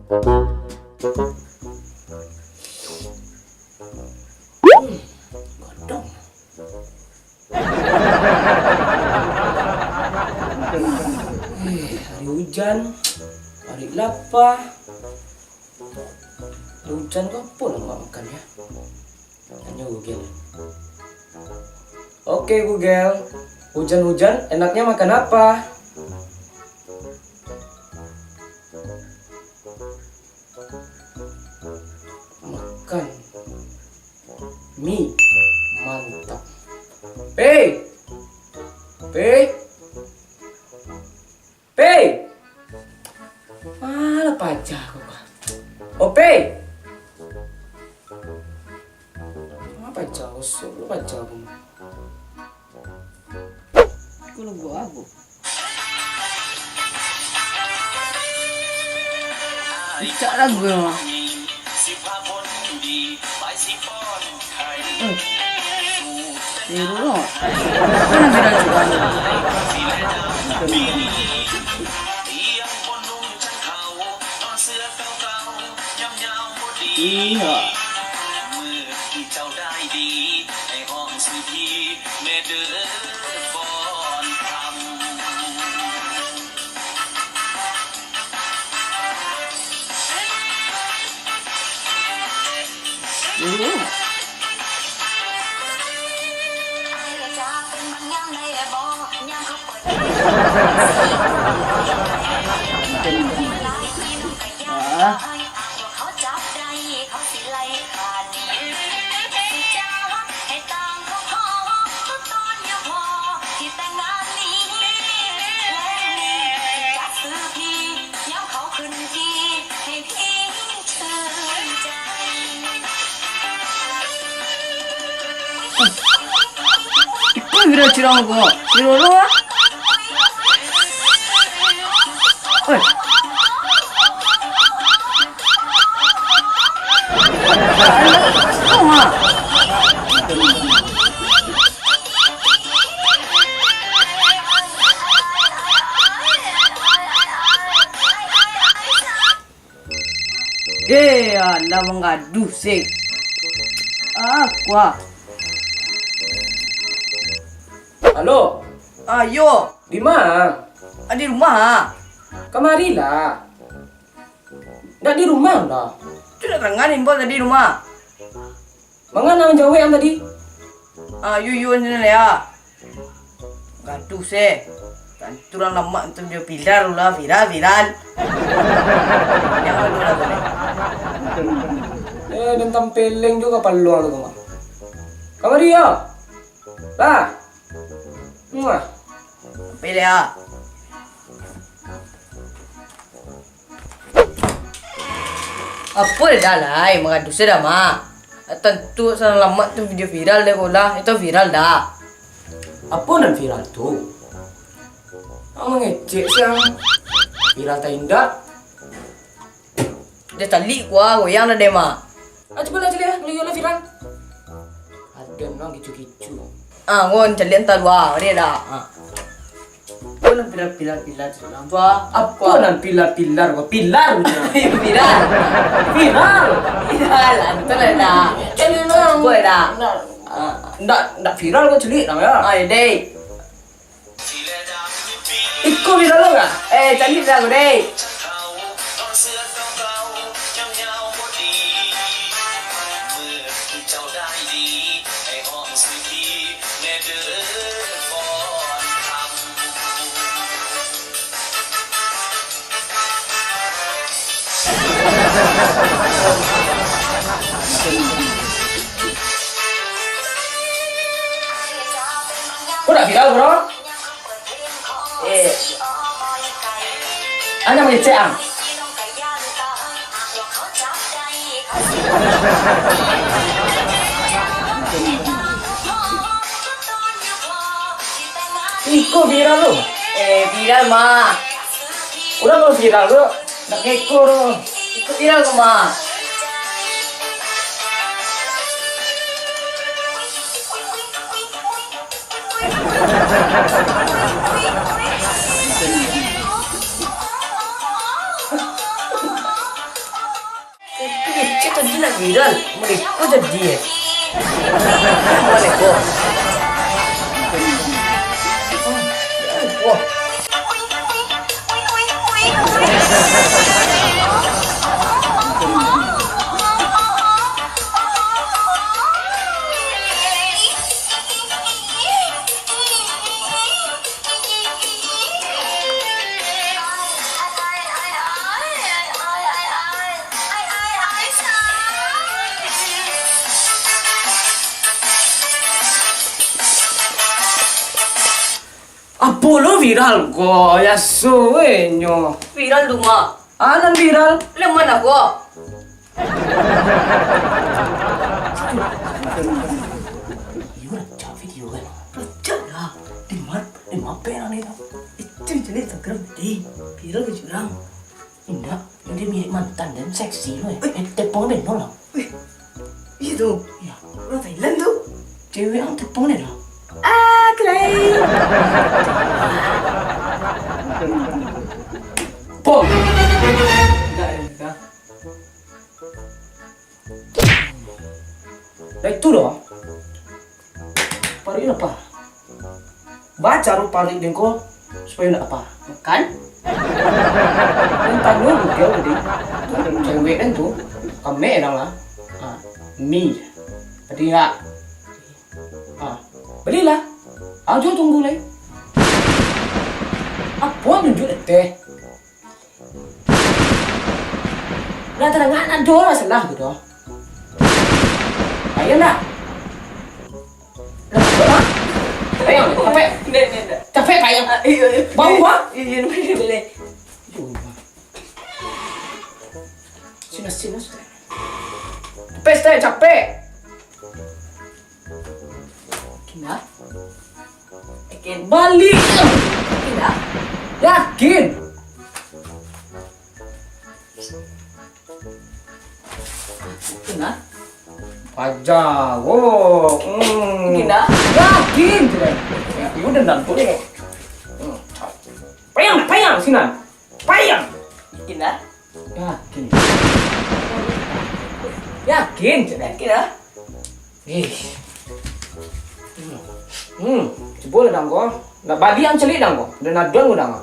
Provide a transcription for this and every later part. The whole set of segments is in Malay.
Godong. Hari hujan, hari lapar. Hari hujan kok apa lah nggak makan ya? Tanya Google. Oke Google, hujan-hujan enaknya makan apa? Makan mie, mantap. Pei, mana pajak kok? Oh Pei, apa jauh sih? Lu pajak aku. Kalau gua aku. Cak lagu mah. Dulu. Mana viral juga. Iya. Dulu. Ah. Itu viral curang gua. Viral lu ah. Oi. Kau mah. Alah mengadu sih. Kuah. Halo, Ayo, di mana? di rumah. Kemarilah. Nggak di rumah dah. Sudah terenganin bos di rumah. Mengana jauh yang tadi? Yuyu ini ya. Gaduh sih. Kan turang lama untuk dia viral lah, viral. Yang kedua lah tadi. Dan tampilin juga peluang tu mah. Kamari ya. Lah. Muah. Pilih ya. Apa dah lah, mengadu sudah mah. Tentu sana lama tu video viral deh kolah, itu viral dah. Apa nan viral tu? Ang mengecek siang. Viral tak indah. Dia tali gua goyang dah deh mah. Coba lah cili ya, viral. Ada nang kicu-kicu. Ngon calian tak dua, dia dah. Kau nak pilar sudah. Apa nan pilar-pilar? Gua pilar macam. Viral. Antu lah dah. Cili nang. Gua dah. Ndak viral gua cili nang ya. Deh. Ikut viral lo kan? Cali dah gua deh. Kau dah viral bro? Anda mengecek ang? Ikut viral lo? Viral mah. Udah kalau viral lo, nak ekor lo. Ikut viral ke mah. viral, mereka jadi. Boleh kok. Wah. Apa lo viral ko? Ya suenyo. Viral rumah. Anan viral? Lemah nak kok. Iyo nak cak video kan? Pecah lah. Di mape ni tau. Itu jenis Instagram deh. Viral ke jurang. Indah, dia mirip mantan dan seksi lo tepung dia nol lah. Itu. Ya, Orang Thailand tu. cewek yang tepung dia lah. Keren. Pom! Enggak. Dah itu dah. Pari apa? Baca rupa ni dengko supaya nak apa? Kan? Dan tanya dia tadi. Tu cewek kan tu. Kami orang lah. Mi. Tadi ya. Belilah. Ajo tunggu lagi. Apa nunjuk teh? Dah terangan ada lah salah tu dah. Ayo nak. Ayo, capek. Capek payang. Iya. Bau ah? Iya, boleh. Sinas. Capek, capek. Kena. Yakin. Balik. Kena. Yakin. Kena. Pajak. Oh. Kena. Yakin. Ya, udah nanti deh. Payang, Sinan. Payang. Kena. Yakin. Yakin. Kena. Boleh dong kok. Nak bagi yang celik dong kok. Dan ada dong.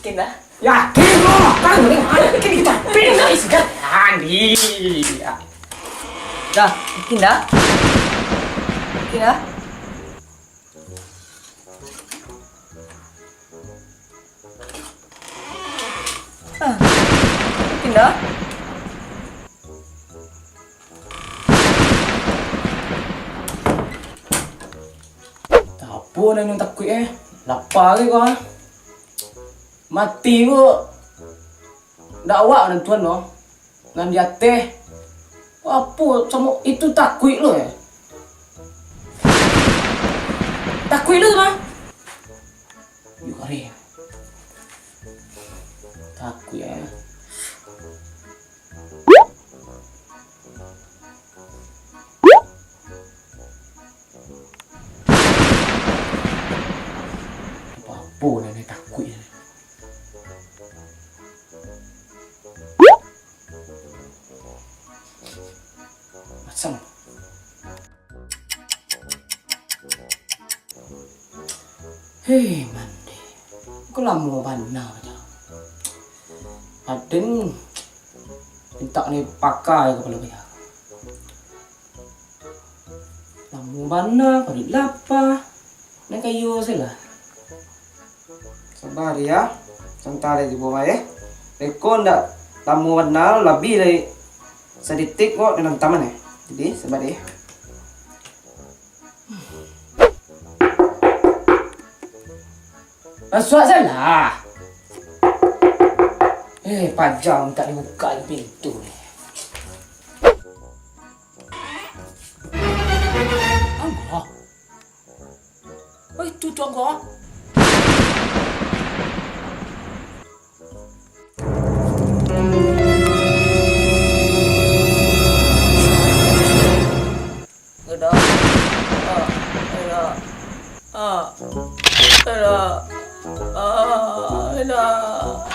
Kena. Yakin loh. Kan ada kita pindah isi kan. Andi. Dah, kena. Kena. Kena. Apa yang takut lapar ke kau? Mati ko. Dakwa dengan tuan no. Dengan dia teh. Apa sama itu takut lo Takut lo mah. Yuk kare. Takut Apa nenek takut Macam Hei mandi Kau lama mana aja Aden minta ni pakai kepala dia lama mana kau di lapar Nak kayu saya lah Sabar ya Sebentar lagi bawa Rekon dah lama mana lebih dari sedetik kok dengan taman Jadi sabar ya Masuk salah pajam tak dibuka pintu ni Allah itu dong kok Ada.